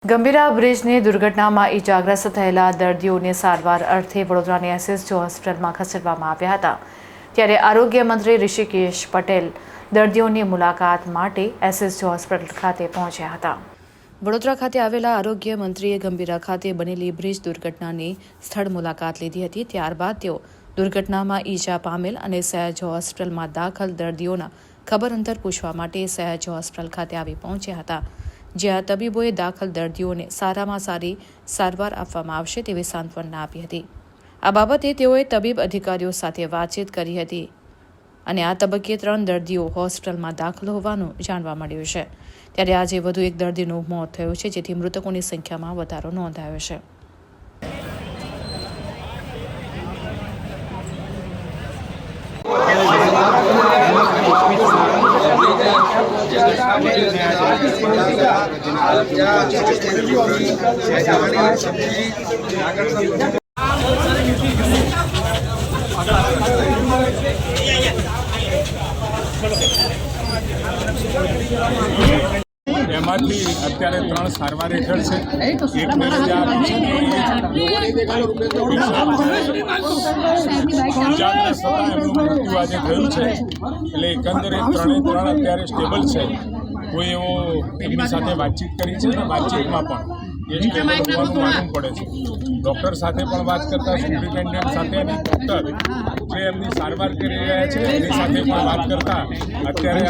ગંભીરા બ્રિજની દુર્ઘટનામાં ઇજાગ્રસ્ત થયેલા દર્દીઓને સારવાર અર્થે વડોદરાની એસએસજી હોસ્પિટલમાં ખસેડવામાં આવ્યા હતા। ત્યારે આરોગ્ય મંત્રી ઋષિકેશ પટેલ દર્દીઓની મુલાકાત માટે એસએસજી હોસ્પિટલ ખાતે પહોંચ્યા હતા। વડોદરા ખાતે આવેલા આરોગ્ય મંત્રીએ ગંભીરા ખાતે બનેલી બ્રિજ દુર્ઘટનાની સ્થળ મુલાકાત લીધી હતી। ત્યારબાદ તેઓ દુર્ઘટનામાં ઈજા પામેલ અને સયાજી હોસ્પિટલમાં દાખલ દર્દીઓના ખબર અંતર પૂછવા માટે સયાજી હોસ્પિટલ ખાતે આવી પહોંચ્યા હતા, જ્યાં તબીબોએ દાખલ દર્દીઓને સારામાં સારી સારવાર આપવામાં આવશે તેવી સાંત્વના આપી હતી। આ બાબતે તેઓએ તબીબ અધિકારીઓ સાથે વાતચીત કરી હતી અને આ તબક્કે 3 દર્દીઓ હોસ્પિટલમાં દાખલ હોવાનું જાણવા મળ્યું છે। ત્યારે આજે વધુ એક દર્દીનું મોત થયું છે, જેથી મૃતકોની સંખ્યામાં વધારો નોંધાયો છે। એમાંથી અત્યારે 3 સારવાર હેઠળ છે। એકને રજા આપી છે। ઇજાગ્રસ્ત થતા એમનું મૃત્યુ આજે થયું છે। એટલે એકંદરે 3 અત્યારે સ્ટેબલ છે। કોઈ એવો એમની સાથે વાતચીત કરી છે ને વાતચીતમાં પણ એ સ્ટેબલ હોવાનું માલુમ પડે છે। ડૉક્ટર સાથે પણ વાત કરતા, સુપ્રિન્ટેન્ડન્ટ સાથે અને ડૉક્ટર જે એમની સારવાર કરી રહ્યા છે એની સાથે પણ વાત કરતા અત્યારે